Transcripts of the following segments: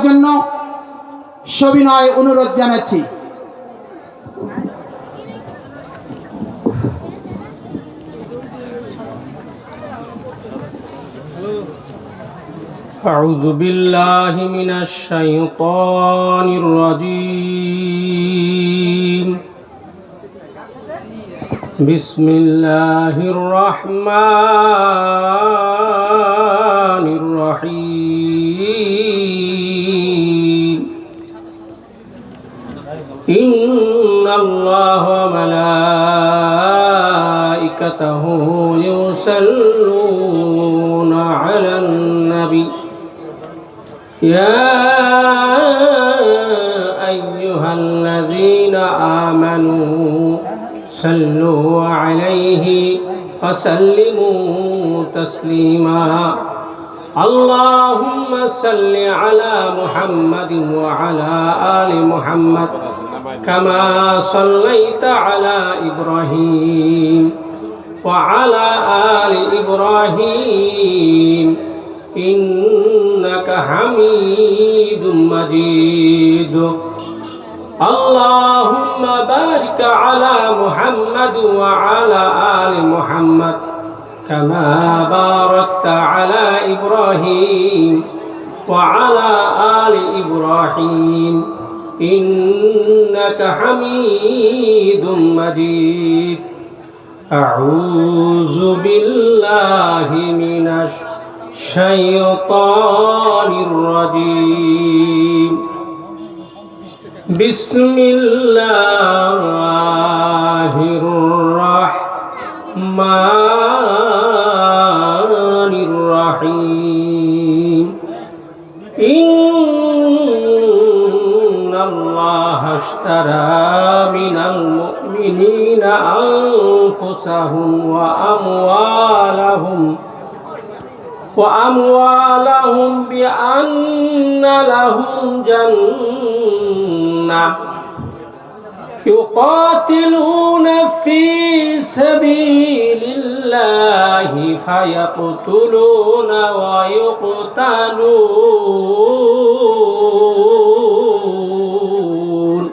জন্য সবিনয় অনুরোধ জানাচ্ছি। أعوذ بالله من الشيطان الرجيم بسم الله الرحمن الرحيم إن الله وملائكته يصلون على النبي يا أيها الذين آمنوا صلوا عليه وسلموا تسليما اللهم صل على محمد وعلى آل محمد كما صليت على إبراهيم وعلى آل إبراهيم إنك حميد مجيد اللهم بارك على محمد وعلى آل محمد كما باركت على إبراهيم وعلى آل إبراهيم إنك حميد مجيد أعوذ بالله من الشيطان الرجيم بسم الله الرحمن الرحيم إن الله اشترى من المؤمنين أنفسهم وأموالهم بأن لهم جنة يقاتلون في سبيل الله فيقتلون ويقتلون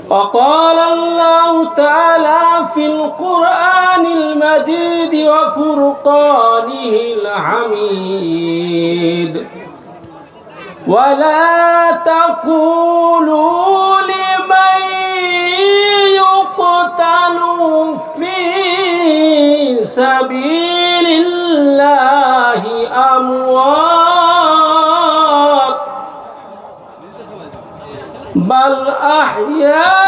وقال الله تعالى في القرآن المجيد وفرقانه الحميد ولا تقولوا لمن يقتل في سبيل الله أموات بل أحياء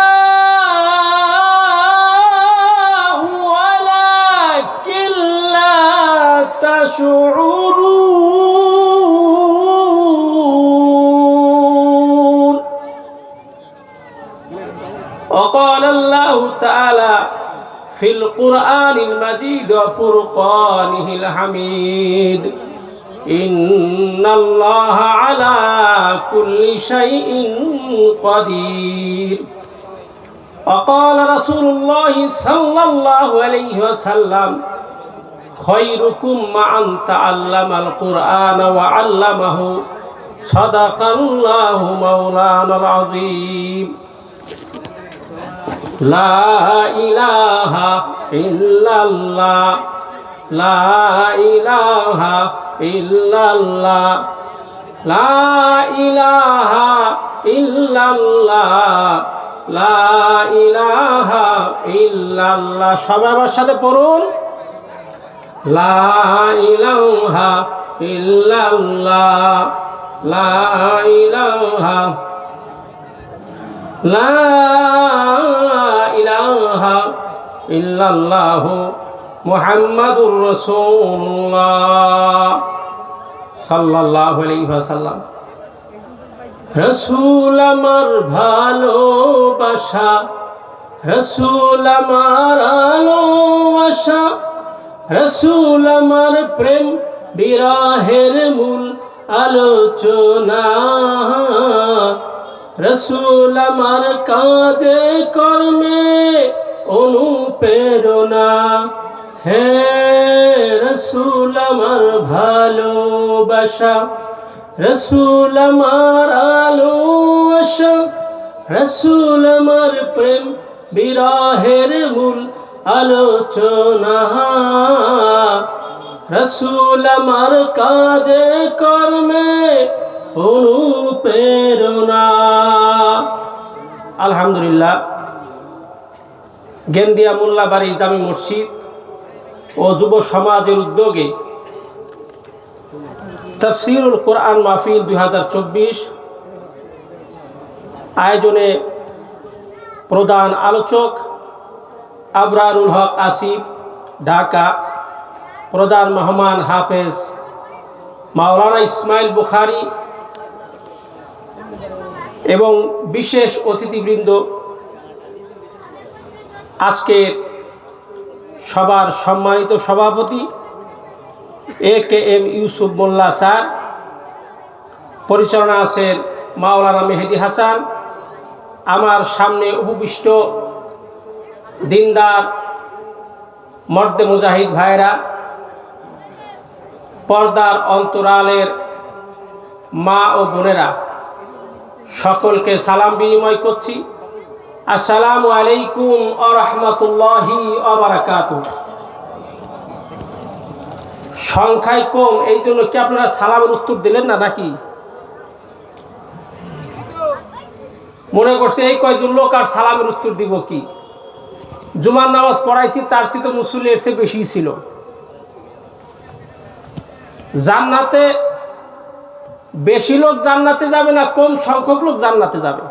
ولكن لا تشعرون وقال الله تعالى في القرآن المجيد وفرقانه الحميد إن الله على كل شيء قدير وقال رسول الله صلى الله عليه وسلم خيركم من تعلم القرآن وعلمه صدق الله مولانا العظيم لا إله إلا الله لا إله إلا الله لا إله إلا الله لا إله إلا الله সবাই আমার সাথে পড়ুন লা ইলাহা ইল্লাল্লাহ লা ইলাহা লা ইলাহা ইল্লাল্লাহ মুহাম্মাদুর রাসূলুল্লাহ সাল্লাল্লাহু আলাইহি ওয়াসাল্লাম রাসূল আমার ভালোবাসা রাসূল আমার ভালোবাসা রাসূল আমার প্রেম বিরহের মূল আলোচনা রাসূল আমার কাজে কর্মে অনুপ্রেরণা হে রাসূল আমার ভালোবাসা রসুল আমার আলো আশা, রসুল আমার প্রেম বিরহের মূল আলোচনা, রসুল আমার কাজে কর্মে অনুপ্রেরণা। আলহামদুলিল্লাহ, গেন্দিয়া মোল্লাবাড়ি জামি মসজিদ ও যুব সমাজের উদ্যোগে তাফসীরুল কোরআন মাহফিল 2024 আয়োজনে প্রধান আলোচক আবরারুল হক আসিফ, ঢাকা। প্রধান মেহমান হাফেজ মাওলানা ইসমাইল বুখারী এবং বিশেষ অতিথিবৃন্দ। আজকের সবার সম্মানিত সভাপতি AKM ইউসুফ মোল্লা স্যার, পরিচালনা আছেন মাওলানা মেহেদি হাসান। আমার সামনে উপবিষ্ট দিনদার মর্দে মুজাহিদ ভাইরা, পর্দার অন্তরালের মা ও বোনেরা, সকলকে সালাম বিনিময় করছি। আসসালামু আলাইকুম ওয়া রাহমাতুল্লাহি ওয়া বারাকাতুহু। সংখ্যায় কম, এই জন্য কি আপনারা সালামের উত্তর দিলেন না নাকি? মনে করছে এই কয়জন লোক আর সালামের উত্তর দিব কি? জুমার নামাজ পড়াইছি, তার চেয়ে তো মুসল্লি এর চেয়ে বেশি ছিল। জান্নাতে বেশি লোক জান্নাতে যাবে না, কম সংখ্যক লোক জান্নাতে যাবে।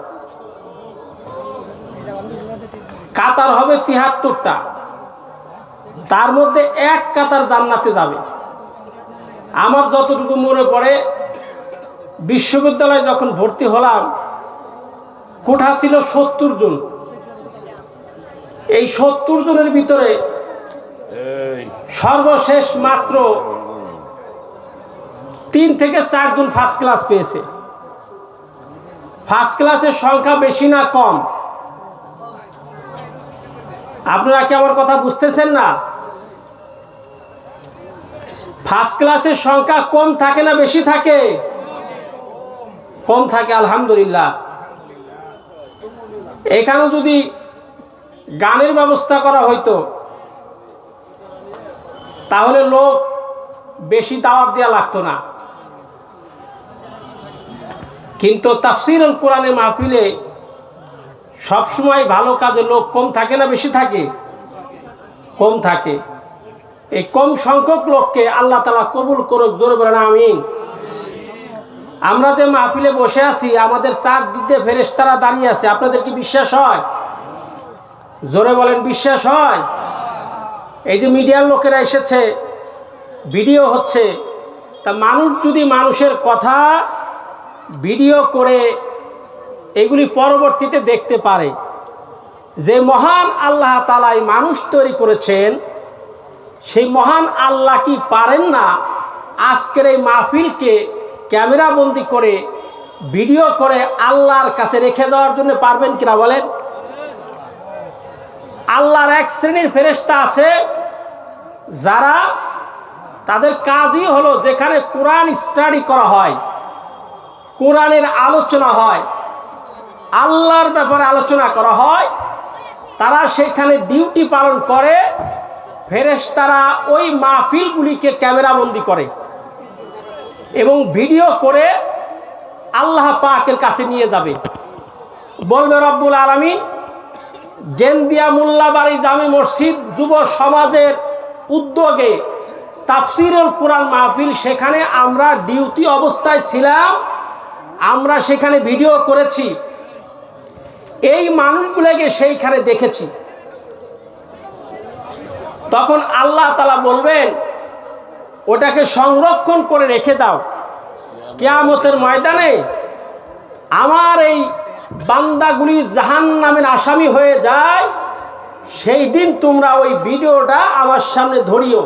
কাতার হবে 73টা, তার মধ্যে এক কাতার জান্নাতে যাবে। আমার যতটুকু মনে পড়ে, বিশ্ববিদ্যালয়ে যখন ভর্তি হলাম, কোঠা ছিল 70 জন। এই 70 জনের ভিতরে সর্বশেষ মাত্র 3 থেকে 4 জন ফার্স্ট ক্লাস পেয়েছে। ফার্স্ট ক্লাসের সংখ্যা বেশি না কম? আপনারা কি আমার কথা বুঝতেছেন না? ফার্স্ট ক্লাসের সংখ্যা কম থাকে না বেশি থাকে? কম থাকে, আলহামদুলিল্লাহ। এখানে যদি গানের ব্যবস্থা করা হইতো তাহলে লোক বেশি দাওয়াত দেওয়া লাগতো না। কিন্তু তাফসীরুল কোরআনের মাহফিলে সবসময় ভালো কাজে লোক কম থাকে না বেশি থাকে? কম থাকে। এই কম সংখ্যক লোককে আল্লাহ তাআলা কবুল করুক, জোরে বলেন আমিন। আমরা যে মাহফিলে বসে আছি, আমাদের চারদিকে ফেরেশতারা দাঁড়িয়ে আছে। আপনাদের কি বিশ্বাস হয়? জোরে বলেন, বিশ্বাস হয়? এই যে মিডিয়ার লোকেরা এসেছে, ভিডিও হচ্ছে, তা মানুষ যদি মানুষের কথা ভিডিও করে এগুলি পরবর্তীতে দেখতে পারে যে মহান আল্লাহ তাআলা মানুষ তৈরি করেছেন, সেই মহান আল্লাহ কি পারেন না আজকের এই মাহফিলকে ক্যামেরাবন্দি করে ভিডিও করে আল্লাহর কাছে রেখে যাওয়ার জন্য? পারবেন কিনা বলেন? আল্লাহর এক শ্রেণীর ফেরেশতা আছে যারা, তাদের কাজই হলো যেখানে কোরআন স্টাডি করা হয়, কোরআনের আলোচনা হয়, আল্লাহর ব্যাপারে আলোচনা করা হয়, তারা সেখানে ডিউটি পালন করে। ফেরেশতারা ওই মাহফিলগুলিকে ক্যামেরাবন্দি করে এবং ভিডিও করে আল্লাহ পাকের কাছে নিয়ে যাবে। বলবে রব্বুল আলামিন, গেন্দিয়া মোল্লাবাড়ি জামি মসজিদ যুব সমাজের উদ্যোগে তাফসীরুল কোরআন মাহফিল, সেখানে আমরা ডিউটি অবস্থায় ছিলাম, আমরা সেখানে ভিডিও করেছি, এই মানুষগুলোকে সেইখানে দেখেছি। তখন আল্লাহ তাআলা বলবেন, ওটাকে সংরক্ষণ করে রেখে দাও, কিয়ামতের ময়দানে আমার এই বান্দাগুলি জাহান্নামের আসামি হয়ে যায়, সেই দিন তোমরা ওই ভিডিওটা আমার সামনে ধরিও।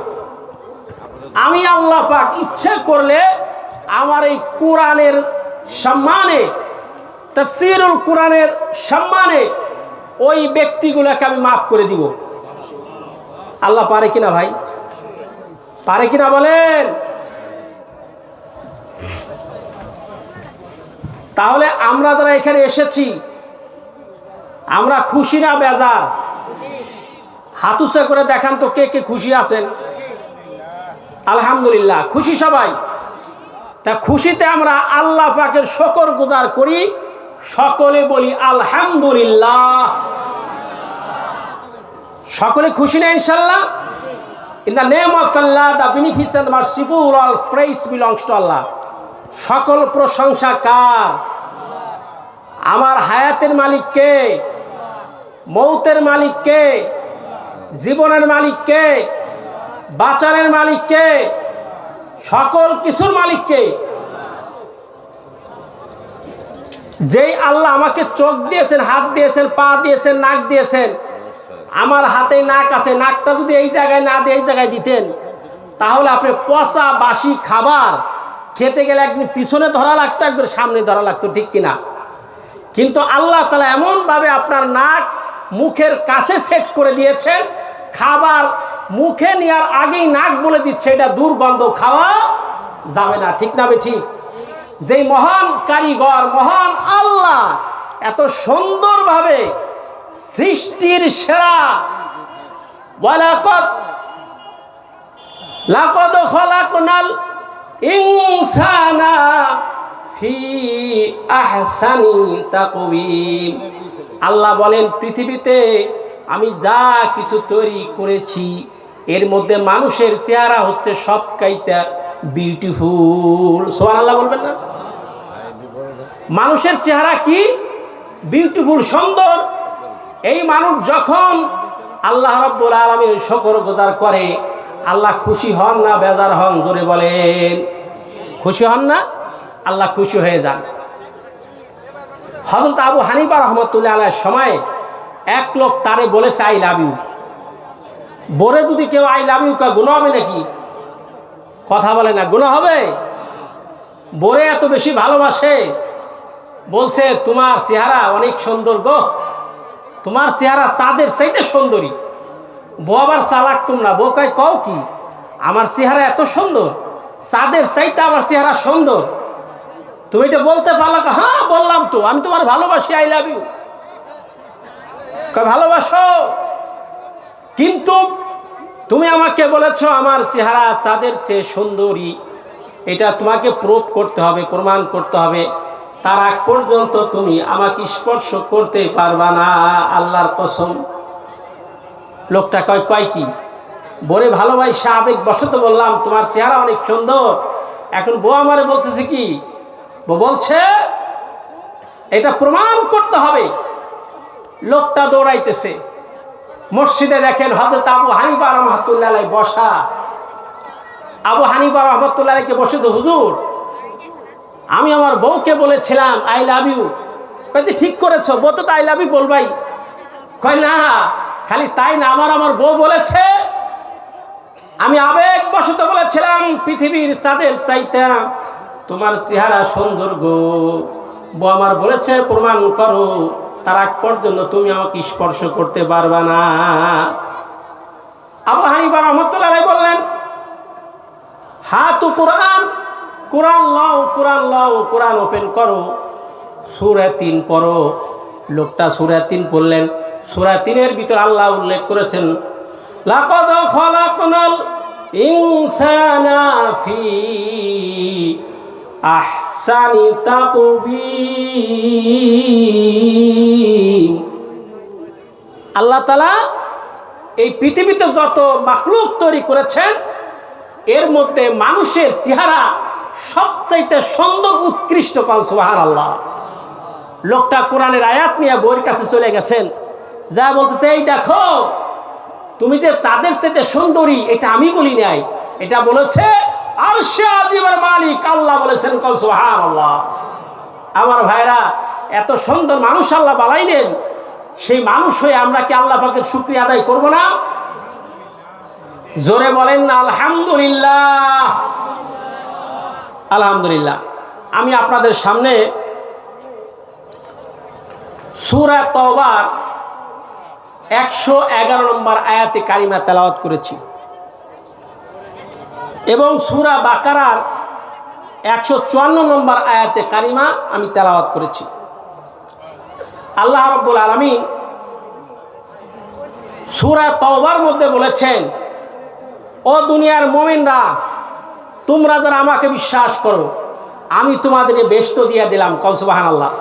আমি আল্লাহ পাক ইচ্ছে করলে আমার এই কোরআনের সম্মানে, তাফসীরুল কোরআনের সম্মানে ওই ব্যক্তিগুলোকে আমি মাফ করে দিব। আল্লাহ পারে কিনা ভাই? পারে কিনা বলেন? তাহলে আমরা যারা এখানে এসেছি আমরা খুশি না বেজার? হাত উঁচু করে দেখান তো কে কে খুশি আছেন? আলহামদুলিল্লাহ, খুশি সবাই। তা খুশিতে আমরা আল্লাহ পাকের শুকর গুজার করি, সকলে বলি আলহামদুলিল্লাহ। সকলে খুশি না ইনশাল্লাহ? In the name of Allah, the beneficent merciful, all praise belongs to Allah. সকল প্রশংসা কার? আমার হায়াতের মালিক কে? মৌতের মালিক কে? জীবনের মালিক কে? বাঁচানের মালিক কে? সকল কিছুর মালিক কে? যেই আল্লাহ আমাকে চোখ দিয়েছেন, হাত দিয়েছেন, পা দিয়েছেন, নাক দিয়েছেন। আমার হাতে নাক আছে, নাকটা যদি এই জায়গায় না দিয়ে এই জায়গায় দিতেন, তাহলে আপনি পচা বাসি খাবার খেতে গেলে একদিন পিছনে ধরা লাগতো, একবার সামনে ধরা লাগতো, ঠিক কিনা? কিন্তু আল্লাহ তাআলা এমনভাবে আপনার নাক মুখের কাছে সেট করে দিয়েছেন, খাবার মুখে নেওয়ার আগেই নাক বলে দিচ্ছে এটা দুর্গন্ধ, খাওয়া যাবে না, ঠিক না? ঠিক। যেই মহান কারিগর, মহান আল্লাহ এত সুন্দরভাবে সৃষ্টির সেরা, লাকাদ খালাকনাল ইনসানা ফি আহসানি তাকওয়িম। আল্লাহ বলেন পৃথিবীতে আমি যা কিছু তৈরি করেছি এর মধ্যে মানুষের চেহারা হচ্ছে সবচাইতে বিউটিফুল। সুবহানাল্লাহ বলবেন না? মানুষের চেহারা কি বিউটিফুল, সুন্দর। এই মানুষ যখন আল্লাহ রাব্বুল আলামিনের শুকর গুজার করে, আল্লাহ খুশি হন না বেজার হন? জোরে বলেন। খুশি হন না? আল্লাহ খুশি হয়ে যান। হযরত আবু হানিফা রাহমাতুল্লাহ আলাইহির সময় এক লোক তারে বলেছে আই লাভ ইউ। বলে যদি কেউ আই লাভ ইউ কয় গুনাহ হবে নাকি? কথা বলে না, গুনাহ হবে? বরে এত বেশি ভালোবাসে, বলছে তোমার চেহারা অনেক সুন্দর গো, তোমার চেহারা চাঁদের চাইতে সুন্দরী। বউ আবার চালাক তোমরা, বউ কয় কও কি? আমার চেহারা এত সুন্দর, চাঁদের চাইতে আমার চেহারা সুন্দর, তুমি এটা বলতে পারলো? হ্যাঁ বললাম তো, আমি তোমার ভালোবাসি, আই লাভ ইউ। ভালোবাসো, কিন্তু তুমি আমাকে বলেছো আমার চেহারা চাঁদের চেয়ে সুন্দরী, এটা তোমাকে প্রুভ করতে হবে, প্রমাণ করতে হবে। তার আগ পর্যন্ত তুমি আমাকে স্পর্শ করতে পারবা না, আল্লাহর কসম। লোকটা কয় কি? বলে ভালোবাসা আবেগ বশত বললাম তোমার চেহারা অনেক সুন্দর। এখন বউ আমারে বলতেছে কি? বউ বলছে এটা প্রমাণ করতে হবে। লোকটা দৌড়াইতেছে মসজিদে, দেখেন হযরত আবু হানিফা রাহমাতুল্লাহ আলাইহি বসা। আবু হানিফা রাহমাতুল্লাহ আলাইহি বসে, হুজুর আমি আমার বউকে বলেছিলাম আই লাভ ইউ। কইতে ঠিক করেছো, বউ তো আই লাভ ইউ বলবাই। কয় না, খালি তাই না, আমার বউ বলেছে আমি আবেগ বশত বলেছিলাম পৃথিবীর চাঁদের চাইতে তোমার চেহারা সুন্দর গো। বউ আমার বলেছে প্রমাণ করো, তার আগ পর্যন্ত তুমি আমাকে স্পর্শ করতে পারবা না। আবু হানিফা রাহমাতুল্লাহ আলাইহি বললেন হাতু কোরআন, কোরআন লাও, কোরআন লাও, কোরআন ওপেন করো, সূরা ৩ পড়ো। লোকটা সূরা ৩ পড়লেন। সূরা ৩-এর ভিতর আল্লাহ উল্লেখ করেছেন লাকাদ খালাকনাল ইনসানা ফি আহসানি তাকওয়িম। আল্লাহ তাআলা এই পৃথিবীতে যত মাখলুক তৈরি করেছেন এর মধ্যে মানুষের চেহারা সবচাইতে সুন্দর, উৎকৃষ্ট। সুবহানাল্লাহ। লোকটা কোরআনের আয়াত নিয়ে বইয়ের কাছে চলে গেছেন, যা বলতেছে এই দেখো তুমি যে চাঁদের চাইতে সুন্দরী, এটা আমি বলি নাই, এটা বলেছে আরশে আজিমের মালিক আল্লাহ বলেছেন। সুবহানাল্লাহ। আমার ভাইরা, এত সুন্দর মানুষ আল্লাহ বানাইলেন, সেই মানুষ হয়ে আমরা কি আল্লাহ পাকের শুকরিয়া আদায় করব না? জোরে বলেন না আলহামদুলিল্লাহ। আলহামদুলিল্লাহ। আমি আপনাদের সামনে সূরা তাওবার 111 নম্বর আয়াতে কারিমা তেলাওয়াত করেছি এবং সূরা বাকারার 154 নম্বর আয়াতে কারিমা আমি তেলাওয়াত করেছি। আল্লাহ রাব্বুল আলামিন সূরা তাওবার মধ্যে বলেছেন, ও দুনিয়ার মুমিনরা, তোমরা যারা আমাকে বিশ্বাস করো আমি তোমাদেরকে বেহেশত দিয়ে দিলাম। কও সুবহানাল্লাহ।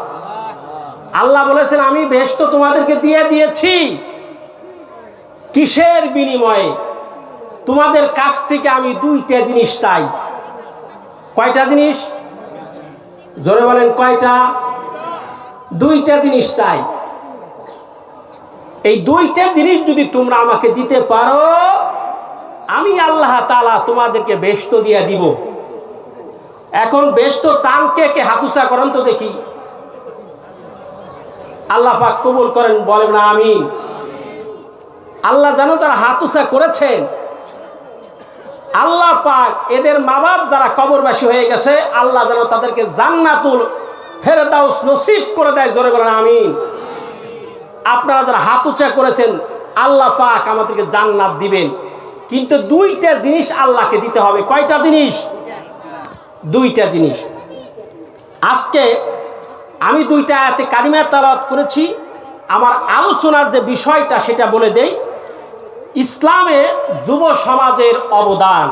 আল্লাহ বলেছেন আমি বেহেশত তোমাদেরকে দিয়ে দিয়েছি। কিসের বিনিময়ে? তোমাদের কাছ থেকে আমি দুইটা জিনিস চাই। কয়টা জিনিস? জোরে বলেন কয়টা? দুইটা জিনিস চাই। এই দুইটা জিনিস যদি তোমরা আমাকে দিতে পারো, আমি আল্লাহ তাআলা তোমাদেরকে বেহেশত দিয়ে দিব। এখন বেহেশত চান কে কে? হাতুসা করেন তো দেখি। আল্লাহ পাক কবুল করেন, বলেন না আমিন। আল্লাহ জানো তারা হাতুসা করেছেন, আল্লাহ পাক এদের মা বাপ যারা কবরবাসী হয়ে গেছে, আল্লাহ যেন তাদেরকে জান্নাতুল ফেরদাউস নসিব করে দেয়। জোরে বলেন আমিন। আপনারা যারা হাত উঁচা করেছেন, আল্লাহ পাক আমাদেরকে জান্নাত দিবেন, কিন্তু দুইটা জিনিস আল্লাহকে দিতে হবে। কয়টা জিনিস? দুইটা জিনিস। আজকে আমি দুইটা আয়াতে কারিমা তেলাওয়াত করেছি। আমার আলোচনার যে বিষয়টা সেটা বলে দেই। ইসলামে যুব সমাজের অবদান।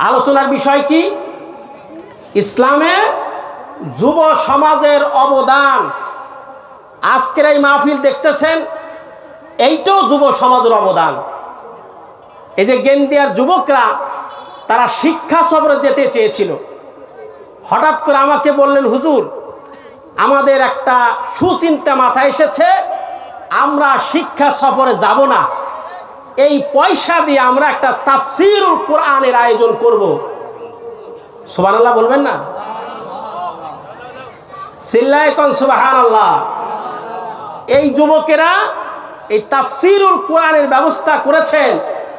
আলোচনার বিষয় কি? ইসলামে যুব সমাজের অবদান। আজকের এই মাহফিল দেখতেছেন, এইটাও যুব সমাজের অবদান। এই যে গেন্দিয়ার যুবকরা, তারা শিক্ষা সফরে যেতে চেয়েছিল। হঠাৎ করে আমাকে বললেন, হুজুর আমাদের একটা সুচিন্তা মাথায় এসেছে, আমরা শিক্ষা সফরে যাব না, এই পয়সা দিয়ে আমরা একটা তাফসীরুল কোরআনের আয়োজন করব। সুবহানাল্লাহ বলবেন না? চিল্লায়ে কোন সুবহানাল্লাহ। এই যুবকেরা এই তাফসীরুল কোরআনের ব্যবস্থা করেছেন,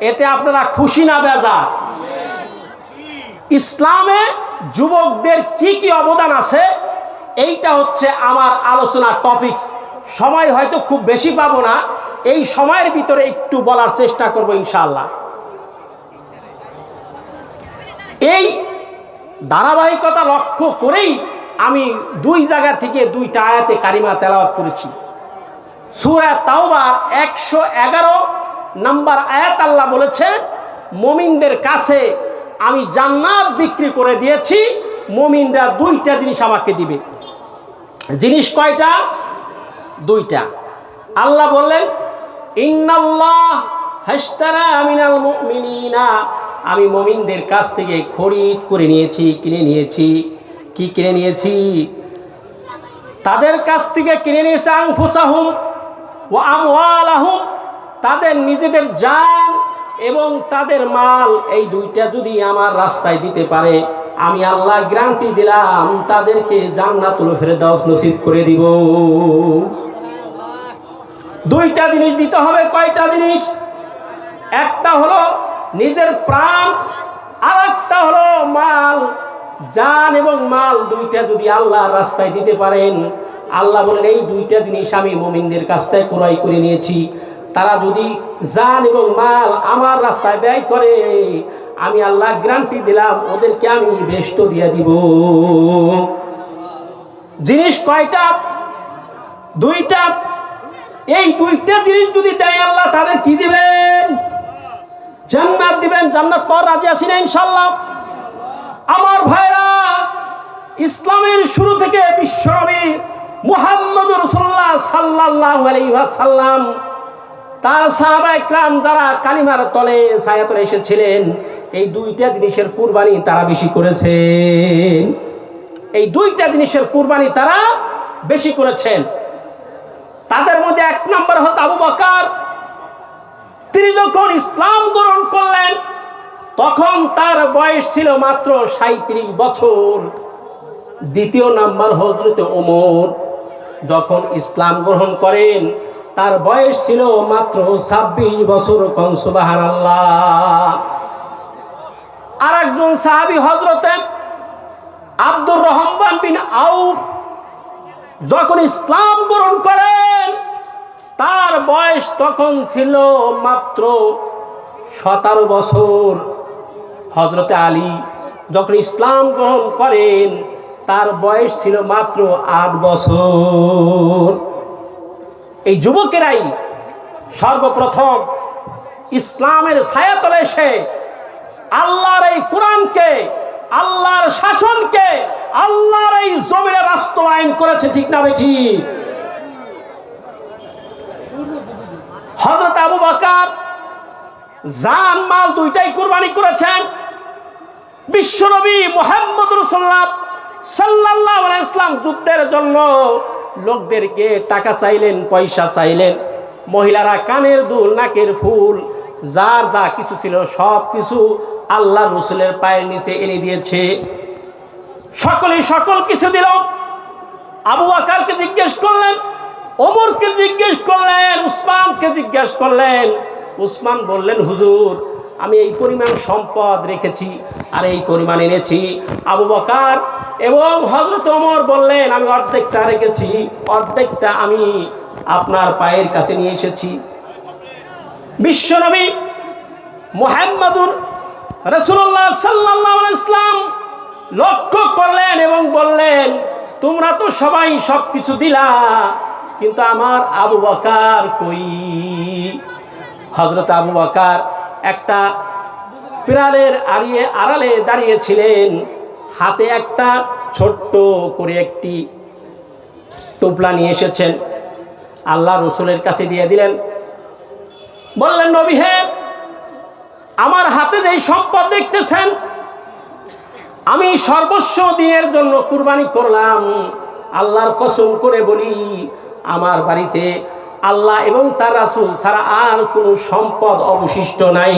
এতে আপনারা খুশি না বেজার? ইসলামে যুবকদের কি কি অবদান আছে, এইটা হচ্ছে আমার আলোচনার টপিকস। সময় হয়তো খুব বেশি পাবো না, এই সময়ের ভিতরে একটু বলার চেষ্টা করব ইনশাআল্লাহ। এই ধারাবাহিকতা লক্ষ্য করেই আমি দুই জায়গা থেকে দুইটা আয়াতে কারিমা তেলাওয়াত করেছি। সূরা তাওবার 111 নম্বর আয়াত আল্লাহ বলেছেন, মুমিনদের কাছে আমি জান্নাত বিক্রি করে দিয়েছি, মুমিনরা দুইটা জিনিস আমাকে দিবে। জিনিস কয়টা? দুইটা। আল্লাহ বললেন, ইন্নাল্লাহ হাশতারা মিনাল মুমিনিনা, আমি মুমিনদের কাছ থেকে খরিদ করে নিয়েছি, কিনে নিয়েছি। কি কিনে নিয়েছি? তাদের কাছ থেকে কিনে নিয়েছি আনফুসাহুম ওয়া আমওয়ালাহুম, তাদের নিজেদের জান এবং তাদের মাল, এই দুইটা যদি আমার রাস্তায় দিতে পারে, আমি আল্লাহ গ্যারান্টি দিলাম তাদেরকে জান্নাতুল ফেরদাউস নসিব করে দিব। দুইটা জিনিস দিতে হবে। কয়টা জিনিস? একটা হলো নিজের প্রাণ, আর একটা হলো মাল। জান এবং মাল দুইটা যদি আল্লাহর রাস্তায় দিতে পারেন, আল্লাহ বলেন এই দুইটা জিনিস আমি মুমিনদের কাছ থেকে ক্রয় করে নিয়েছি। তারা যদি জান এবং মাল আমার রাস্তায় ব্যয় করে, আমি আল্লাহ গ্যারান্টি দিলাম ওদেরকে আমি বেহেশত দিয়ে দিব। জিনিস কয়টা? দুইটা। এই দুইটা জিনিস যদি দেয় আল্লাহ, তাদের কি দিবেন? জান্নাত দিবেন। জান্নাত পাওয়ার রাজি আছি না ইনশাআল্লাহ? আমার ভাইরা, ইসলামের শুরু থেকে বিশ্বনবী মুহাম্মদ রাসূলুল্লাহ সাল্লাল্লাহু আলাইহি ওয়াসাল্লাম, তার সাহাবায়ে কেরাম যারা কালিমার তলে ছায়াতলে এসেছিলেন, এই দুইটা জিনিসের কুরবানি তারা বেশি করেছেন। এই দুইটা জিনিসের কুরবানি তারা বেশি করেছেন। তাদের মধ্যে এক নম্বর হতো আবু বকর। তিনি যখন ইসলাম গ্রহণ করলেন, তখন তার বয়স ছিল মাত্র 37 বছর। দ্বিতীয় নাম্বার হযরতে ওমর, যখন ইসলাম গ্রহণ করেন তার বয়স ছিল মাত্র 26 বছর। কোন সুবহানাল্লাহ। আর একজন সাহাবী হযরতে আব্দুর রহমান বিন আউফ, যখন ইসলাম গ্রহণ করেন তার বয়স তখন ছিল মাত্র 17 বছর। হযরতে আলী যখন ইসলাম গ্রহণ করেন তার বয়স ছিল মাত্র 8 বছর। এই যুবকেরাই সর্বপ্রথম ইসলামের ছায়াতলে এসে আল্লাহর এই কোরআনকে, আল্লাহর শাসনকে আল্লাহর এই জমিনে বাস্তবায়ন করেছে। ঠিক না বেঠি? হযরত আবু বকর জান মাল দুইটাই কুরবানি করেছেন। বিশ্বনবী মুহাম্মদ রাসূলুল্লাহ সাল্লাল্লাহু আলাইহি ওয়াসাল্লাম যুদ্ধের জন্য লোকদেরকে টাকা চাইলেন, পয়সা চাইলেন। মহিলারা কানের দুল, নাকের ফুল, যার যা কিছু ছিল সব কিছু আল্লাহ রসুলের পায়ের নিচে এনে দিয়েছে। সকলেই সকল কিছু দিল। আবু বকরকে জিজ্ঞেস করলেন, ওমরকে জিজ্ঞেস করলেন, উসমানকে জিজ্ঞেস করলেন। উসমান বললেন, হুজুর আমি এই পরিমাণ সম্পদ রেখেছি আর এই পরিমাণ এনেছি। আবু বকর এবং হযরত ওমর বললেন, আমি অর্ধেকটা রেখেছি, অর্ধেকটা আমি আপনার পায়ের কাছে নিয়ে এসেছি। বিশ্বনবী মুহাম্মদুর রাসূলুল্লাহ সাল্লাল্লাহু আলাইহি ওয়াসাল্লাম লক্ষ্য করলেন এবং বললেন, তোমরা তো সবাই সব কিছু দিলা, কিন্তু আমার আবু বকর কই? হযরত আবু বকর একটা পিরালের আড়ালে দাঁড়িয়েছিলেন, হাতে একটা ছোট্ট করে একটি টোপলা নিয়ে এসেছেন, আল্লাহ রসুলের কাছে দিয়ে দিলেন। বললেন, নবী হে, আমার হাতে যেই সম্পদ দেখতেছেন আমি সর্বস্ব দিনের জন্য কুরবানি করলাম। আল্লাহর কসম করে বলি, আমার বাড়িতে আল্লাহ এবং তার রাসূল ছাড়া আর কোনো সম্পদ অবশিষ্ট নাই,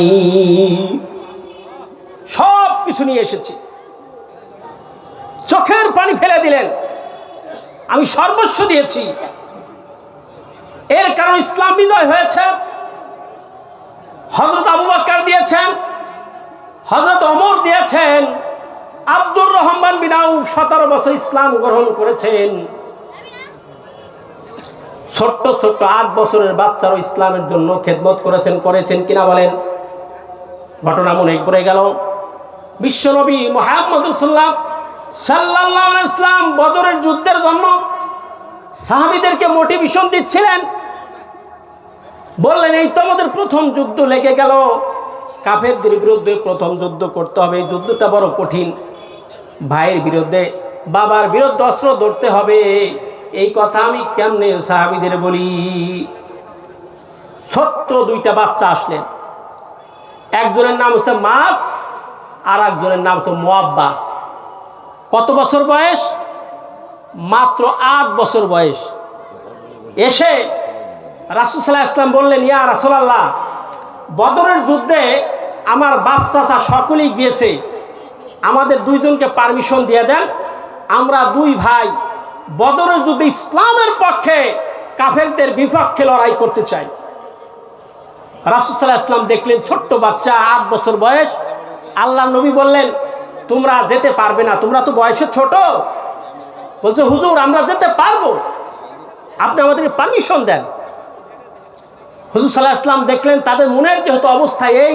সব কিছু নিয়ে এসেছি। চোখের পানি ফেলে দিলেন, আমি সর্বস্ব দিয়েছি। এর কারণ ইসলাম বিজয় হয়েছে। হযরত আবু বকর দিয়েছেন, হযরত ওমর দিয়েছেন, আব্দুর রহমান বিন আউফ 17 বছর ইসলাম গ্রহণ করেছেন। ছোট্ট ছোট্ট 8 বছরের বাচ্চারও ইসলামের জন্য খেদমত করেছেন কিনা বলেন? ঘটনা মনে পড়ে গেল। বিশ্বনবী মুহাম্মদ রাসূলুল্লাহ সাল্লাল্লাহু আলাইহি ওয়াসাল্লাম বদরের যুদ্ধের জন্য সাহাবীদেরকে মোটিভেশন দিচ্ছিলেন। বললেন, এই তো আমাদের প্রথম যুদ্ধ লেগে গেল, কাফেরদের বিরুদ্ধে প্রথম যুদ্ধ করতে হবে। এই যুদ্ধটা বড় কঠিন, ভাইয়ের বিরুদ্ধে, বাবার বিরুদ্ধে অস্ত্র ধরতে হবে। এই কথা আমি কেমনে সাহাবীদের বলি? ছোট্ট 2টা বাচ্চা আসলেন, একজনের নাম হচ্ছে মাস আর একজনের নাম হচ্ছে মুআব্বাস। কত বছর বয়স? মাত্র 8 বছর বয়স। এসে রাসূল সাল্লাল্লাহু আলাইহি ওয়াসাল্লাম বললেন, ইয়া রাসূলুল্লাহ, বদরের যুদ্ধে আমার বাপ চাচা সকলেই গিয়েছে, আমাদের 2 জনকে পারমিশন দিয়ে দেন, আমরা 2 ভাই বদরের যুদ্ধে ইসলামের পক্ষে কাফেরদের বিপক্ষে লড়াই করতে চাই। রাসূল সাল্লাল্লাহু আলাইহি ওয়াসাল্লাম দেখলেন ছোট্ট বাচ্চা, 8 বছর বয়স। আল্লাহর নবী বললেন, তোমরা যেতে পারবে না, তোমরা তো বয়সে ছোট। বলছে, হুজুর আমরা যেতে পারবো, আপনি আমাদেরকে পারমিশন দেন। হুজুর সাল্লাল্লাহু আলাইহি ওয়াসাল্লাম দেখলেন তাদের মনের যেহেতু অবস্থা এই,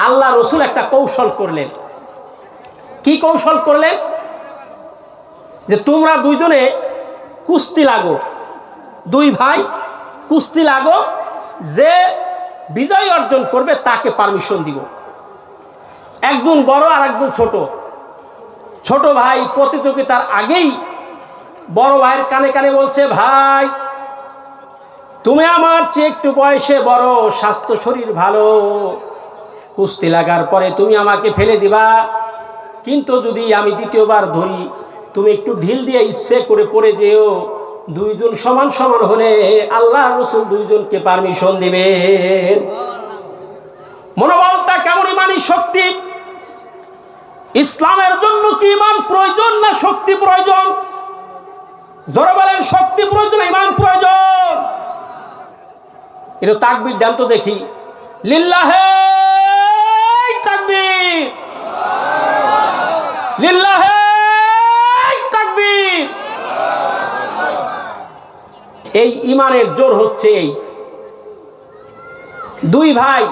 আল্লাহ রসুল একটা কৌশল করলেন। কি কৌশল করলেন? যে তোমরা 2 জনে কুস্তি লাগো, 2 ভাই কুস্তি লাগো, যে বিজয় অর্জন করবে তাকে পারমিশন দিব। একজন বড় আর একজন ছোট। ছোট ভাই প্রতিযোগিতার আগেই বড় ভাইয়ের কানে কানে বলছে, ভাই তুমি আমার চেয়ে একটু বয়সে বড়, স্বাস্থ্য শরীর ভালো, কুস্তি লাগার পরে তুমি আমাকে ফেলে দিবা, কিন্তু যদি আমি দ্বিতীয়বার ধরি তুমি একটু ঢিল দিয়ে ইচ্ছে করে পড়ে যেও। 2 জন সমান সমান হলে আল্লাহ রসুল 2 জনকে পারমিশন দিবেন। মনোবলটা কেমন, ইমানি শক্তি। ইসলামের জন্য কি ইমান প্রয়োজন না শক্তি প্রয়োজন? জোরে বলেন, শক্তি প্রয়োজন, ইমান প্রয়োজন। এটা তাকবীর দেন তো দেখি, লিল্লাহে তাকবীর, লিল্লাহে তাকবীর। এই ইমানের জোর হচ্ছে এই। 2 ভাই,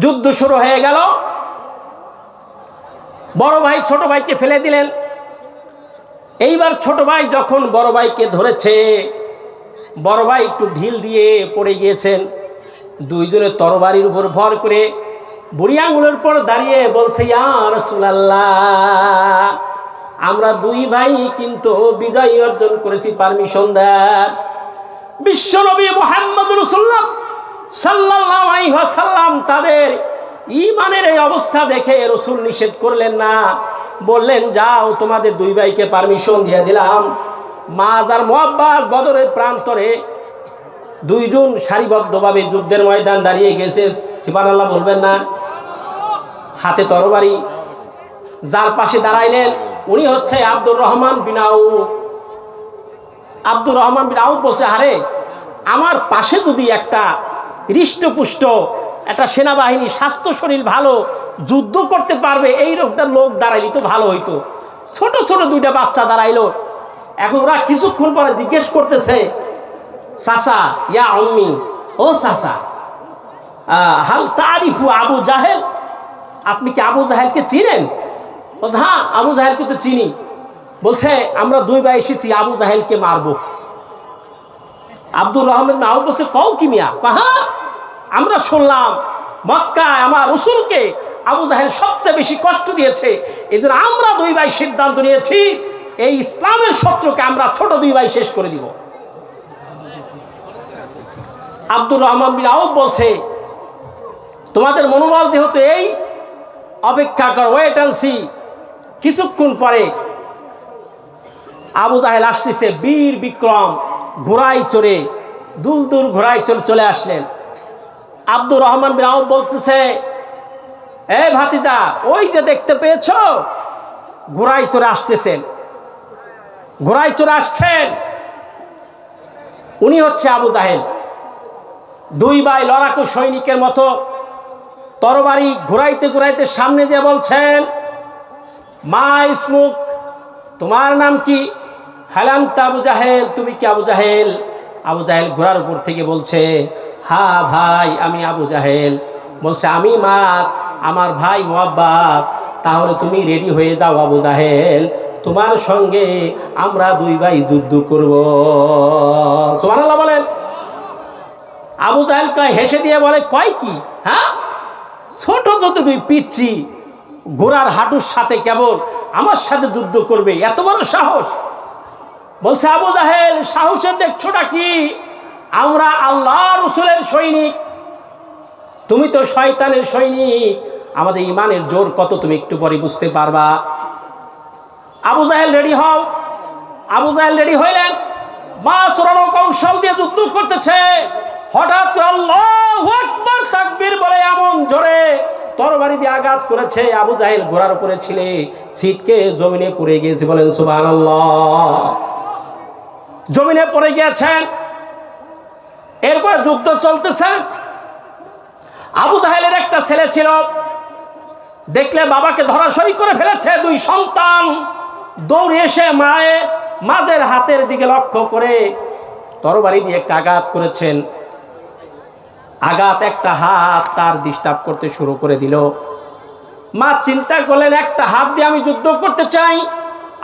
যুদ্ধ শুরু হয়ে গেল। বড় ভাই ছোট ভাইকে ফেলে দিলেন। এইবার ছোট ভাই যখন বড় ভাইকে ধরেছে, বড় ভাই একটু ঢিল দিয়ে পড়ে গিয়েছেন। দুইজনে তরবারির উপর ভর করে বুড়ি আঙুলের পর দাঁড়িয়ে বলছে, ইয়া রাসূলুল্লাহ, আমরা দুই ভাই কিন্তু বিজয় অর্জন করেছি, পারমিশন দেন। বিশ্বনবী মুহাম্মদ রাসূলুল্লাহ সাল্লাল্লাহু আলাইহি ওয়াসাল্লাম তাদের ঈমানের এই অবস্থা দেখে রাসূল নিষেধ করলেন না, বললেন, যাও তোমাদের দুই ভাইকে পারমিশন দিয়ে দিলাম। মাজার মুআব্বাস বদরের প্রান্তরে দুইজন সারিবদ্ধভাবে যুদ্ধের ময়দান দাঁড়িয়ে গেছে, সুবহানাল্লাহ বলবেন না? হাতে তরবারি। যার পাশে দাঁড়াইলেন উনি হচ্ছে আব্দুর রহমান বিন আউফ। আব্দুর রহমান বিন আউফ বলছে, আরে আমার পাশে যদি একটা হৃষ্টপুষ্ট একটা সেনাবাহিনী, স্বাস্থ্য শরীর ভালো, যুদ্ধ করতে পারবে এইরকমটা লোক দাঁড়াইলি তো ভালো হইতো। ছোট ছোট দুইটা বাচ্চা দাঁড়াইলো। এখন ওরা কিছুক্ষণ পরে জিজ্ঞেস করতেছে, চাচা, ইয়া আম্মি, ও চাচা, হাল তারিফু আবু জাহেল, আপনি কি আবু জাহেলকে চিনেন? বলছে, হ্যাঁ আবু জাহেলকে তো চিনি। বলছে, আমরা দুই ভাই এসেছি আবু জাহেলকে মারবো। আব্দুর রহমান আউফ বলছে, কও কি মিয়া? হ্যাঁ, আমরা শুনলাম মক্কায় আমার রাসূলকে আবু জাহেল সবচেয়ে বেশি কষ্ট দিয়েছে, এই জন্য আমরা দুই ভাই সিদ্ধান্ত নিয়েছি এই ইসলামের শত্রুকে আমরা ছোট দুই ভাই শেষ করে দিব। আব্দুর রহমান বিন আউফ বলছে, তোমাদের মনোবল যেহেতু এই, অপেক্ষা কর, ওয়েট অ্যান্ড সি। কিছুক্ষণ পরে আবু জাহেল আসতেছে, বীর বিক্রম, ঘোড়ায় চড়ে, দুলদুল ঘোড়ায় চড়ে চলে আসলেন। আব্দুর রহমান বিন আউফ বলতেছে, এ ভাতিজা, ওই যে দেখতে পেয়েছো, ঘোড়ায় চড়ে আসতেছেন, ঘোড়ায় চড়ে আসছেন, উনি হচ্ছে আবু জাহেল। দুই ভাই লড়াকু সৈনিকের মতো তরবারি ঘুরাইতে ঘুরাইতে সামনে যে বলছেন, মা ইসমুক, তোমার নাম কি? হালান্তা আবু জাহেল, তুমি কি আবু জাহেল? আবু জাহেল ঘোড়ার উপর থেকে বলছে, হ্যাঁ ভাই আমি আবু জাহেল। বলছে, আমি মা, আমার ভাই মুআব্বাস, তাহলে তুমি রেডি হয়ে যাও আবু জাহেল, তোমার সঙ্গে আমরা দুই ভাই যুদ্ধ করব। সুবহানাল্লাহ বলেন। আবু জাহেল হেসে দিয়ে বলে, কয় কি? হ্যাঁ, ছোট ছোট দুই পিচ্ছি ঘোড়ার হাঁটুর সাথে কেবল আমার সাথে যুদ্ধ করবে, এত বড় সাহস? বলছে, আবু জাহেল, সাহসের দেখছোটা কি? আমরা আল্লাহ রাসূলের সৈনিক, তুমি তো শয়তানের সৈনিক, আমাদের ইমানের জোর কত তুমি একটু পরে বুঝতে পারবা। আবু জাহেল রেডি হও। আবু জাহেল রেডি হইলেন, মা চূড়ানো কৌশল দিয়ে যুদ্ধ করতেছে। হঠাৎ করে আল্লাহু আকবার তাকবীর বলে এমন জোরে তরবারি দিয়ে আঘাত করেছে, আবু জাহেল ঘোড়ার উপরে ছিলে ছিটকে জমিনে পড়ে গিয়েছে। বলেন সুবহানাল্লাহ। জমিনে পড়ে গিয়েছেন। এরপর যুদ্ধ চলতেছে। আবু জাহেলের একটা ছেলে ছিল, দেখলে বাবাকে ধরাশয়ী করে ফেলেছে। দুই সন্তান দৌড়ে এসে মাঝের হাতের দিকে লক্ষ্য করে তরবারি দিয়ে একটা আঘাত করেছেন। আঘাত একটা হাত তার ডিস্টার্ব করতে শুরু করে দিল। মা চিন্তা করলেন, একটা হাত দিয়ে আমি যুদ্ধ করতে চাই,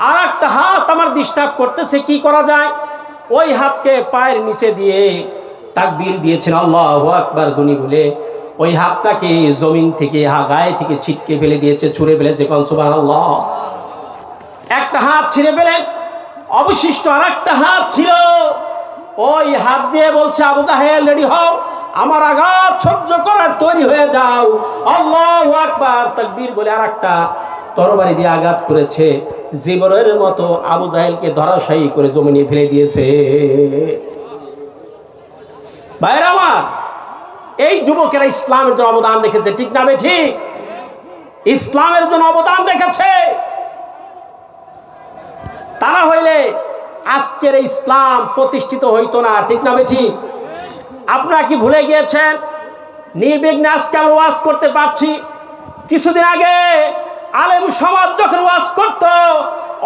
আর একটা হাত আমার ডিস্টার্ব করতেছে, কি করা যায়? ওই হাতকে পায়ের নিচে দিয়ে তাকবীর দিয়েছেন আল্লাহু আকবার ধ্বনি বলে, ওই হাতটাকে জমিন থেকে গায়ে থেকে ছিটকে ফেলে দিয়েছে, ছুঁড়ে ফেলেছে। কোন সুবহানাল্লাহ। একটা হাত ছিঁড়ে ফেলেন, অবশিষ্ট আর একটা হাত ছিল, ওই হাত দিয়ে বলছে, আবু জাহেল রেডি হও, আমার আঘাত সহ্য করার তৈরি হয়ে যাও। আল্লাহু আকবার তাকবীর বলে আর একটা তরবারি দিয়ে আঘাত করেছে, জীবনের মতো আবু জাহেলকে ধরাশায়ী করে জমিনে ফেলে দিয়েছে। ভাইরা আমার, এই যুবকেরা ইসলামের জন্য অবদান রেখেছে, ঠিক না ঠিক? ইসলামের জন্য অবদান রেখেছে। তারা হইলে আজকের ইসলাম প্রতিষ্ঠিত হইতো না, ঠিক না ঠিক? আপনারা কি ভুলে গিয়েছেন? নির্বিঘ্নে আজকে আমরা ওয়াজ করতে পারছি। কিছুদিন আগে আলেম সমাজ যখন ওয়াজ করত,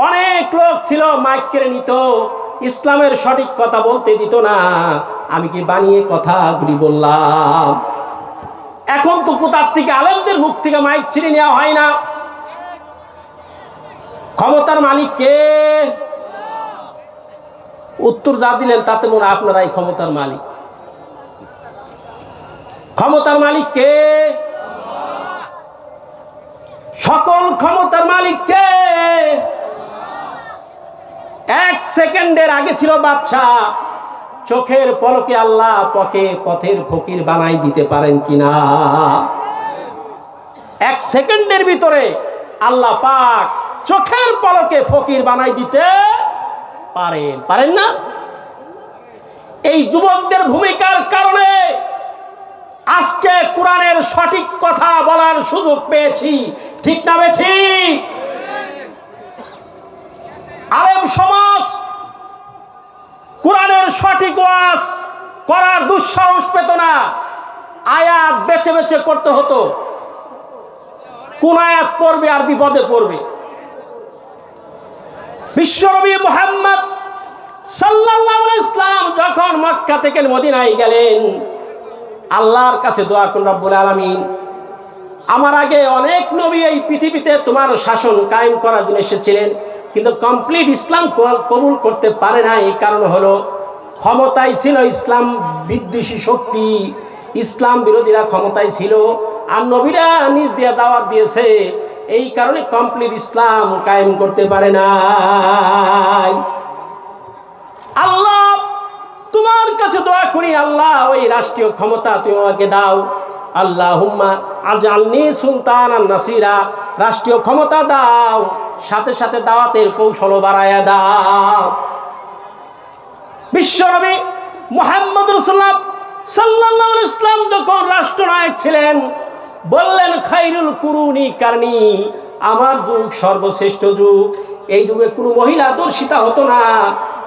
অনেক লোক ছিল মাইক কেড়ে নিত, ইসলামের সঠিক কথা বলতে দিত না। আমি কি বানিয়ে কথাগুলি বললাম? এখন তো কোথার থেকে আলেমদের মুখ থেকে মাইক ছিঁড়ে নেওয়া হয় না। ক্ষমতার মালিক কে? উত্তর যা দিলেন তাতে মনে হয় আপনারাই ক্ষমতার মালিক। ক্ষমতার মালিক কে? সকল ক্ষমতার মালিক কে? এক সেকেন্ডের আগে ছিল বাদশা, চোখের পলকে আল্লাহ পথের ফকির বানাই দিতে পারেন কিনা? এক সেকেন্ডের ভিতরে আল্লাহ পাক চোখের পলকে ফকির বানাই দিতে পারেন না? এই যুবকদের ভূমিকার কারণে আজকে কোরআনের সঠিক কথা বলার সুযোগ পেয়েছি, ঠিক না ঠিক? আলেম সমাজ কোরআনের সঠিক ওয়াজ করার দুঃসাহস পেত না, আয়াত বেছে বেছে করতে হতো, কোন আয়াত পড়বে আর বিপদে পড়বে। বিশ্বনবী মুহাম্মদ সাল্লাল্লাহু আলাইহি ওয়াসাল্লাম যখন মক্কা থেকে মদিনায় গেলেন, আল্লাহর কাছে দোয়া করলেন, রব্বুল আলামিন, আমার আগে অনেক নবী এই পৃথিবীতে তোমার শাসন কায়েম করার জন্য এসেছিলেন, কিন্তু কমপ্লিট ইসলাম কবুল করতে পারে না। এই কারণ হলো ক্ষমতায় ছিল ইসলাম বিদ্বেষী শক্তি, ইসলাম বিরোধীরা ক্ষমতায় ছিল, আর নবীরা নিজ দিয়ে দাওয়াত দিয়েছে, এই কারণে কমপ্লিট ইসলাম কায়েম করতে পারে না। আল্লাহ তোমার কাছে দোয়া করি, আল্লাহ ওই রাষ্ট্রীয় ক্ষমতা তুমি আমাকে দাও। আল্লাহুম্মা আজআলনি সুলতানান নাসিরা, রাষ্ট্রীয় ক্ষমতা দাও, সাথে সাথে দাওয়াতের কৌশল বাড়ায়া দাও। বিশ্বনবী মুহাম্মদ রাসূলুল্লাহ সাল্লাল্লাহু আলাইহি ওয়াসাল্লাম যখন রাষ্ট্রনায়ক ছিলেন, বললেন খায়রুল কুরুনি কারনি, আমার যুগ সর্বশ্রেষ্ঠ যুগ। এই যুগে কোনো মহিলা দর্শিতা হতো না,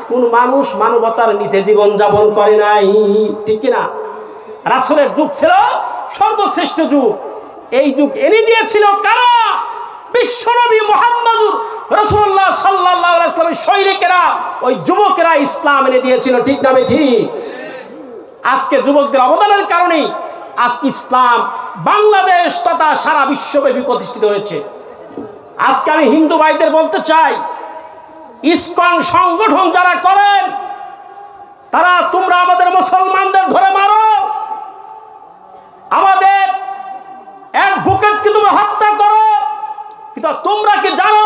কোন মানুষ মানবতার নিচে জীবন যাপন করে নাই, ঠিক কিনা? রাসূলের যুগ ছিল সর্বশ্রেষ্ঠ যুগ। এই যুগ এনে দিয়েছিল কারা? বিশ্বনবী মুহাম্মদুর রাসূলুল্লাহ সাল্লাল্লাহু আলাইহি ওয়াসাল্লামের সৈনিকেরা, ওই যুবকেরা ইসলাম এনে দিয়েছিল, ঠিক না ঠিক? আজকে যুবকদের অবদানের কারণে আজকে ইসলাম বাংলাদেশ তথা সারা বিশ্বব্যাপী প্রতিষ্ঠিত হয়েছে। আজকে আমি হিন্দু ভাইদের বলতে চাই, ইসকন সংগঠন যারা করেন তারা তোমরা আমাদের মুসলমানদের ধরে মারো, আমাদের অ্যাডভোকেটকে তুমি হত্যা করো, কিন্তু তোমরা কি জানো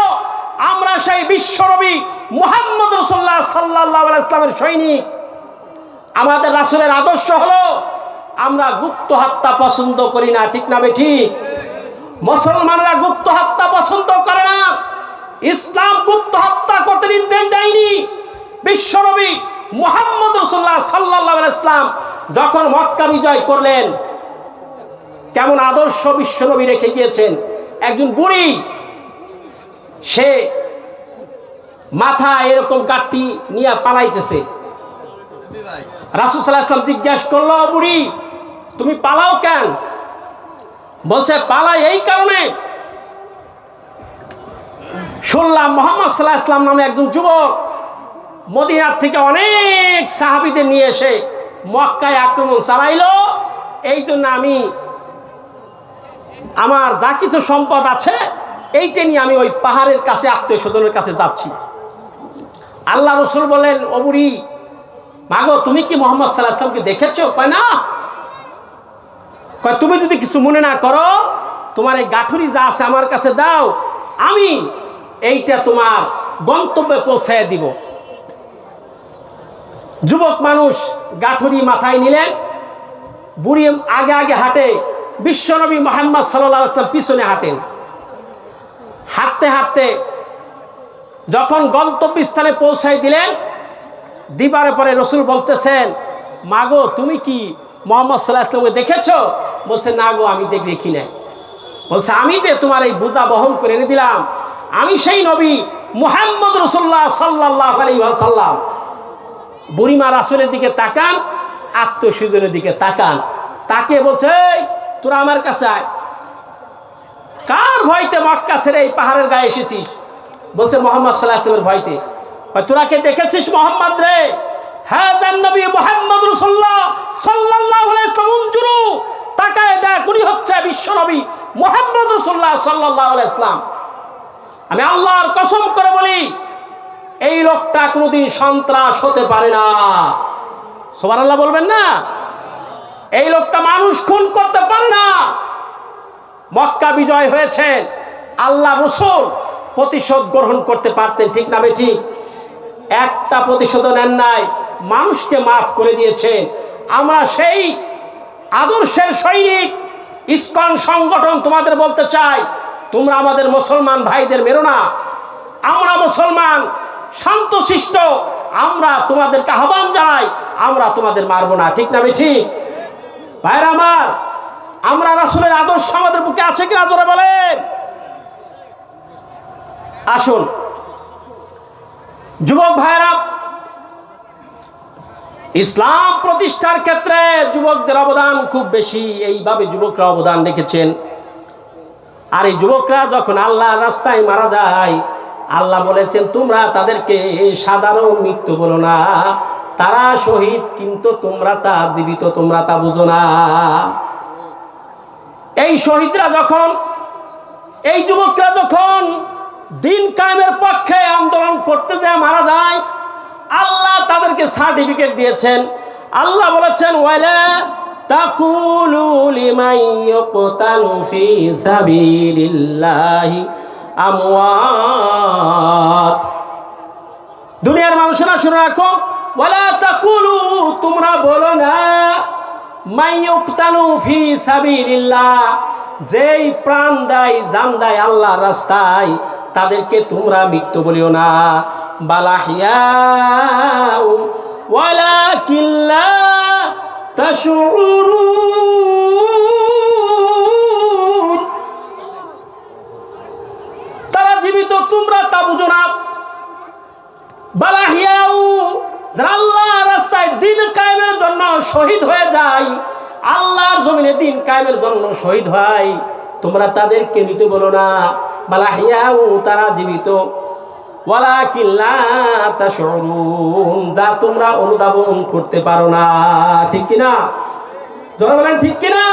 আমরা সেই বিশ্বনবী মুহাম্মদ রাসূলুল্লাহ সাল্লাল্লাহু আলাইহি ওয়াসাল্লামের সৈনিক? আমাদের রাসূলের আদর্শ হলো আমরা গুপ্ত হত্যা পছন্দ করি না, ঠিক না ঠিক? মুসলমানরা গুপ্ত হত্যা পছন্দ করে না, ইসলাম গুপ্ত হত্যা করতে নির্দেশ দেয়নি। বিশ্বনবী মুহাম্মদ রাসূলুল্লাহ সাল্লাল্লাহু আলাইহি ওয়াসাল্লাম যখন মক্কা বিজয় করলেন, কেমন আদর্শ বিশ্বনবী রেখে গিয়েছেন। একজন বুড়ি, সে মাথা এরকম কাটটি নিয়ে পালাইতেছে, রাসূল সাল্লাল্লাহু আলাইহি ওয়াসাল্লাম জিজ্ঞাসা করলো, বুড়ি তুমি পালাও কেন? বলছে পালাই এই কারণে, শুনলাম মুহাম্মদ সাল্লাল্লাহু আলাইহি ওয়াসাল্লাম নামে একজন যুবক মদিনার থেকে অনেক সাহাবীদের নিয়ে এসে মক্কায় আক্রমণ চালাইলো, এই জন্য আমি আমার যা কিছু সম্পদ আছে এইটা নিয়ে আমি ওই পাহাড়ের কাছে আত্মীয় স্বজনের কাছে যাচ্ছি। আল্লাহ রাসূল বলেন, ও বুড়ি, মাগো তুমি কি মুহাম্মদ সাল্লাল্লাহু আলাইহি ওয়াসাল্লামকে দেখেছো? কয় না। কয় তুমি যদি কিছু মনে না করো, তোমার এই গাঠুরি যা আছে আমার কাছে দাও, আমি এইটা তোমার গন্তব্যে পৌঁছায় দিব। যুবক মানুষ গাঠুরি মাথায় নিলেন, বুড়ি আগে আগে হাঁটে, বিশ্বনবী মুহাম্মদ সাল্লাল্লাহু আলাইহি ওয়াসাল্লাম পিছনে হাঁটেন। হাঁটতে হাঁটতে যখন গন্তব্যস্থানে পৌঁছাই দিলেন, দিবার পরে রসুল বলতেছেন, মাগো তুমি কি মুহাম্মদ সাল্লাল্লাহু আলাইহি ওয়াসাল্লামকে দেখেছো? বলছে না গো, আমি দেখি নাই। বলছে আমি যে তোমার এই বোঝা বহন করে এনে দিলাম, আমি সেই নবী মুহাম্মদ রাসূলুল্লাহ সাল্লাল্লাহু আলাইহি ওয়াসাল্লাম। বুড়িমা রাসূলের দিকে তাকান, আত্মীয় স্বজনের দিকে তাকান, তাকে বলছে, এই তোরা আমার কাছে আয়। কার ভয়তে মক্কা ছেড়ে এই পাহাড়ের গায়ে এসেছিস? বলছে মুহাম্মদ সাল্লাল্লাহু আলাইহি ওয়াসাল্লামের ভয়তে। তোরা কে দেখেছিস মুহাম্মদ রে? হাযান নবী মুহাম্মদ রাসূলুল্লাহ সাল্লাল্লাহু আলাইহি ওয়াসাল্লাম। উনজুরু, তাকায় দেখ, উনি হচ্ছে বিশ্বনবী মুহাম্মদ রাসূলুল্লাহ সাল্লাল্লাহু আলাইহি ওয়াসাল্লাম। আমি আল্লাহর কসম করে বলি এই লোকটা কোনোদিন সন্ত্রাস হতে পারে না। সুবহানাল্লাহ বলবেন না? এই লোকটা মানুষ খুন করতে পারে না। মক্কা বিজয় হয়েছে, আল্লাহ রাসূল প্রতিশোধ গ্রহণ করতে পারতেন, ঠিক না বেঠিক? একটা প্রতিশোধ নেন নাই, মানুষকে মাফ করে দিয়েছেন। আমরা সেই আদর্শের সৈনিক। ইসকন সংগঠন তোমাদের বলতে চাই, তোমরা আমাদের মুসলমান ভাইদের মেরো না। আমরা মুসলমান, শান্তশিষ্ট, আমরা তোমাদেরকে আহ্বান জানাই, আমরা তোমাদের মারবো না, ঠিক না বেঠিক? ভাইরা আমার, আমরা রাসূলের আদর্শ আমাদের বুকে আছে কিনা জোরে বলেন। আসুন যুবক ভাইরা, ইসলাম প্রতিষ্ঠার ক্ষেত্রে যুবকদের অবদান খুব বেশি। এইভাবে যুবকরা অবদান রেখেছেন। আর এই যুবকরা যখন আল্লাহর রাস্তায় মারা যায়, আল্লাহ বলেছেন তোমরা তাদেরকে সাধারণ মৃত্যু বলো না, তারা শহীদ, কিন্তু তোমরা তা জীবিত, তোমরা তা বুঝো না। এই শহীদরা যখন, এই যুবকরা যখন দিন কায়েমের পক্ষে আন্দোলন করতে যায় মারা যায়, আল্লাহ তাদেরকে সার্টিফিকেট দিয়েছেন। আল্লাহ বলেছেন ওয়ালা তাকুলু লিমান ইয়াকতালু ফি সাবিলিল্লাহি আমওয়াত। দুনিয়ার মানুষেরা শুনে রাখো, ওয়ালা তাকুলু, তোমরা বলো না, মান ইয়াকতালু ফি সাবিলিল্লাহ, যেই প্রাণ দেয় জান দেয় আল্লাহর রাস্তায়, তাদেরকে তোমরা মৃত্যু বলিও না। বালাহিয়াউ ওয়ালাকিন লা তাশউরুন, তারা জীবিত, তোমরা তা বুঝো না। বালাহিয়াউ, যারা আল্লাহর রাস্তায় দিন কায়েমের জন্য শহীদ হয়ে যায়, আল্লাহর জমিনে দিন কায়েমের জন্য শহীদ হয়, তোমরা তাদেরকে মৃত বলো না। বালাহিয়াউ, তারা জীবিত। ওয়ালাকিন লা তাশউরুন, যা তোমরা অনুধাবন করতে পারো না, ঠিক কিনা? যারা বলেন ঠিক কিনা?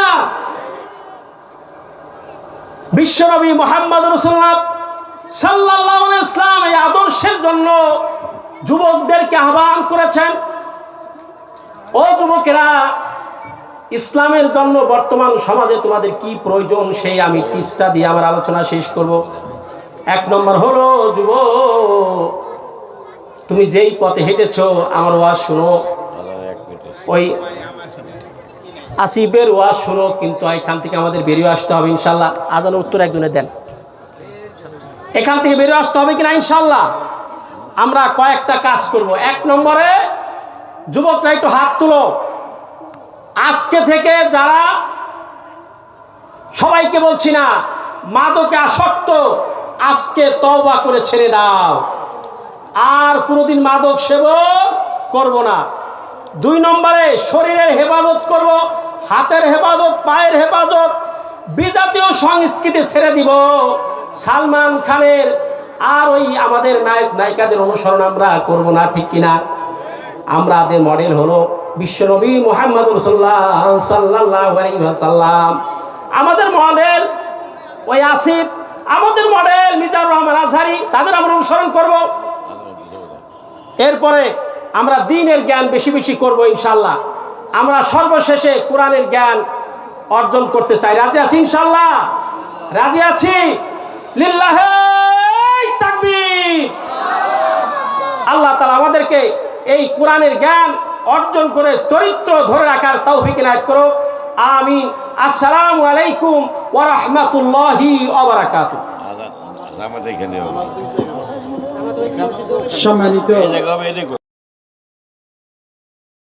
বিশ্বনবী মুহাম্মদ রাসূলুল্লাহ সাল্লাল্লাহু আলাইহি ওয়াসাল্লাম এই আদর্শের জন্য যুবকদেরকে আহ্বান করেছেন। ও যুবকেরা, ইসলামের জন্য বর্তমান সমাজে তোমাদের কি প্রয়োজন, সেই আমি টিপসটা দিয়ে আমার আলোচনা শেষ করব। এক নম্বর হলো, যুবক তুমি যেই পথে হেঁটেছো, আমার ওয়াজ শোনো, ওই আসিফের ওয়াজ শোনো, কিন্তু এখান থেকে আমাদের বেরিয়ে আসতে হবে ইনশাল্লাহ। আজানের উত্তর একজনে দেন, এখান থেকে বেরিয়ে আসতে হবে কিনা ইনশাল্লাহ। আমরা কয়েকটা কাজ করব। এক নম্বরে, যুবকরা একটু হাত তুলো। আজকে থেকে যারা, সবাইকে বলছি না, মাদকে আসক্ত, আজকে তওবা করে ছেড়ে দাও, আর কোনোদিন মাদক সেবন করব না। দুই নম্বরে, শরীরের হেফাজত করব, হাতের হেফাজত, পায়ের হেফাজত, বিজাতীয় সংস্কৃতি ছেড়ে দিব। সালমান খানের আর ওই আমাদের নায়ক নায়িকাদের অনুসরণ আমরা করব না, ঠিক কিনা? আমাদের মডেল হলো বিশ্বনবী মুহাম্মদ রাসূলুল্লাহ সাল্লাল্লাহু আলাইহি ওয়াসাল্লাম। আমাদের মডেল ওই আসিফ, আমাদের মডেল মিজানুর রহমান আজহারি, তাদের আমরা অনুসরণ করব। এরপরে আমরা দ্বীনের জ্ঞান বেশি বেশি করব ইনশাআল্লাহ। আমরা সর্বশেষে কোরআনের জ্ঞান অর্জন করতে চাই। রাজি আছি ইনশাআল্লাহ? রাজি আছি? লিল্লাহি তাকবীর। আল্লাহ তাআলা আমাদেরকে এই কোরআনের জ্ঞান অর্জন করে চরিত্র ধরে রাখার তৌফিক ইনায়েত করো। আমিন। আসসালামু আলাইকুম ওয়া রাহমাতুল্লাহি ওয়া বারাকাতুহু। সম্মানিত